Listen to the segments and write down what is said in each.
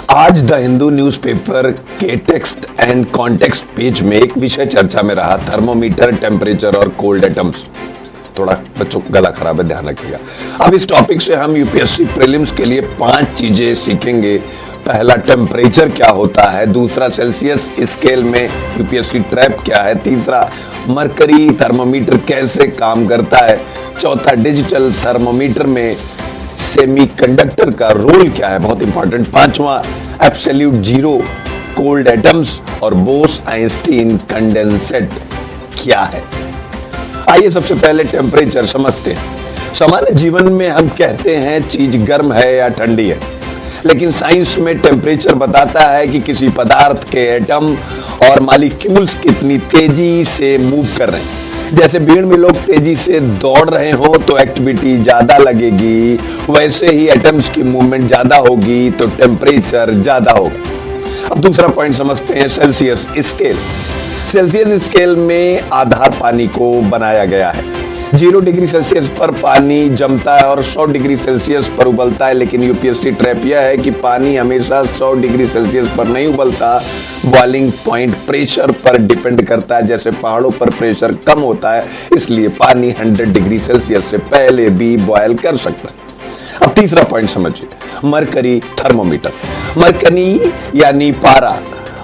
आज the Hindu newspaper के text and context page में एक विषय चर्चा में रहा, थर्मोमीटर, टेम्परेचर और कोल्ड एटम्स। थोड़ा बच्चों गला खराब है, ध्यान रखिएगा। अब इस टॉपिक से हम यूपीएससी प्रीलिम्स के लिए 5 चीजें सीखेंगे। पहला, टेम्परेचर क्या होता है। दूसरा, सेल्सियस स्केल में यूपीएससी ट्रैप क्या है। तीसरा, मरकरी थर्मोमीटर कैसे काम करता है। चौथा, डिजिटल थर्मोमीटर में सेमीकंडक्टर का रोल क्या है, बहुत इंपॉर्टेंट। पांचवा, एब्सोल्यूट जीरो, कोल्ड एटम्स और बोस-आइंस्टीन कंडेंसेट क्या है। आइए सबसे पहले टेम्परेचर समझते हैं। सामान्य जीवन में हम कहते हैं चीज गर्म है या ठंडी है, लेकिन साइंस में टेम्परेचर बताता है कि किसी पदार्थ के एटम और मॉलिक्यूल्स कितनी तेजी से मूव कर रहे हैं। जैसे भीड़ में लोग तेजी से दौड़ रहे हो तो एक्टिविटी ज्यादा लगेगी, वैसे ही एटम्स की मूवमेंट ज्यादा होगी तो टेम्परेचर ज्यादा होगा। अब दूसरा पॉइंट समझते हैं, सेल्सियस स्केल। सेल्सियस स्केल में आधार पानी को बनाया गया है। 0 डिग्री सेल्सियस पर पानी जमता है और 100 डिग्री सेल्सियस पर उबलता है, लेकिन यूपीएससी ट्रैप यह है कि पानी हमेशा 100 डिग्री सेल्सियस पर नहीं उबलता। बॉइलिंग पॉइंट प्रेशर पर डिपेंड करता है। जैसे पहाड़ों पर प्रेशर कम होता है, इसलिए पानी 100 डिग्री सेल्सियस से पहले भी बॉयल कर सकता है। अब तीसरा पॉइंट समझिए, मरकरी थर्मोमीटर। मरकरी यानी पारा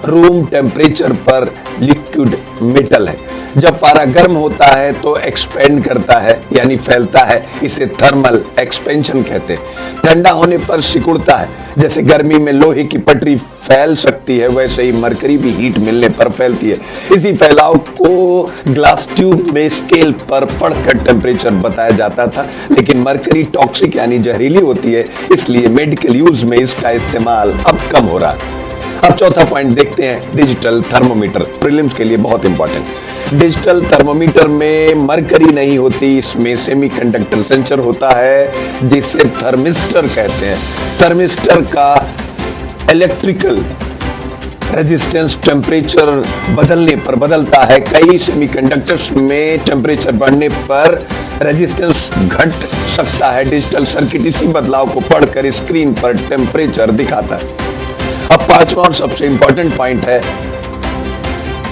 रूम टेम्परेचर पर लिक्विड मेटल है। जब पारा गर्म होता है तो एक्सपेंड करता है यानी फैलता है, इसे थर्मल एक्सपेंशन कहते हैं। ठंडा होने पर सिकुड़ता है। जैसे गर्मी में लोहे की पटरी फैल सकती है, वैसे ही मरकरी भी हीट मिलने पर फैलती है। इसी फैलाव को ग्लास ट्यूब में स्केल पर पढ़कर टेम्परेचर बताया जाता था, लेकिन मरकरी टॉक्सिक यानी जहरीली होती है, इसलिए मेडिकल यूज में इसका इस्तेमाल अब कम हो रहा है। अब चौथा पॉइंट देखते हैं, डिजिटल थर्मोमीटर, प्रीलिम्स के लिए बहुत इंपॉर्टेंट। डिजिटल थर्मोमीटर में मरकरी नहीं होती, इसमें सेमीकंडक्टर सेंसर होता है जिसे थर्मिस्टर कहते हैं। थर्मिस्टर का इलेक्ट्रिकल रेजिस्टेंस टेम्परेचर बदलने पर बदलता है। कई सेमीकंडक्टर्स में टेम्परेचर बढ़ने पर रेजिस्टेंस घट सकता है। डिजिटल सर्किट इसी बदलाव को पढ़कर स्क्रीन पर टेम्परेचर दिखाता है। अब पांचवा और सबसे इंपॉर्टेंट पॉइंट है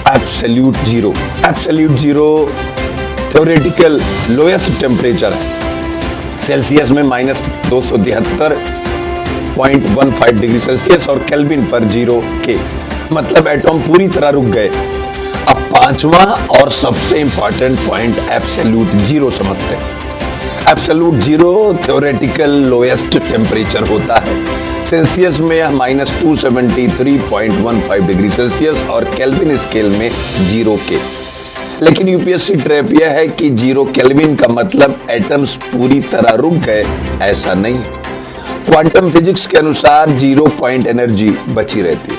absolute zero. Absolute zero theoretical lowest temperature है। सेल्सियस में -273.15 डिग्री सेल्सियस और केल्विन पर 0 के, मतलब एटॉम पूरी तरह रुक गए। अब पांचवा और सबसे इंपॉर्टेंट पॉइंट एब्सोल्यूट जीरो समझते हैं। Absolute zero theoretical lowest temperature होता है। सेल्सियस में -273.15 डिग्री सेल्सियस और केल्विन स्केल में 0 के। लेकिन यूपीएससी ट्रैप यह है कि 0 केल्विन का मतलब एटम्स पूरी तरह रुक गए, ऐसा नहीं। क्वांटम फिजिक्स के अनुसार 0 पॉइंट एनर्जी बची रहती है।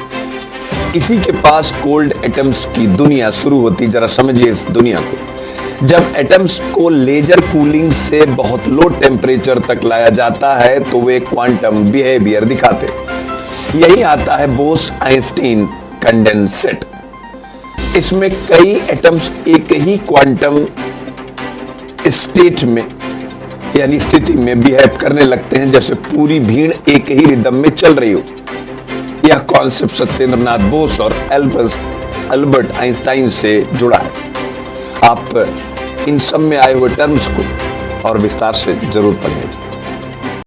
इसी के पास कोल्ड एटम्स की दुनिया शुरू होती। जरा समझिए इस दुनिया को। जब एटम्स को लेजर कूलिंग से बहुत लो टेम्परेचर तक लाया जाता है तो वे क्वांटम बिहेवियर दिखाते। यही आता है बोस-आइंस्टीन कंडेंसेट। इसमें कई एटम्स एक ही क्वांटम स्टेट में यानी स्थिति में बिहेव करने लगते हैं, जैसे पूरी भीड़ एक ही रिदम में चल रही हो। यह कॉन्सेप्ट सत्येंद्रनाथ बोस और अल्बर्ट आइंस्टाइन से जुड़ा है। आप इन सब में आए हुए टर्म्स को और विस्तार से जरूर पढ़ें।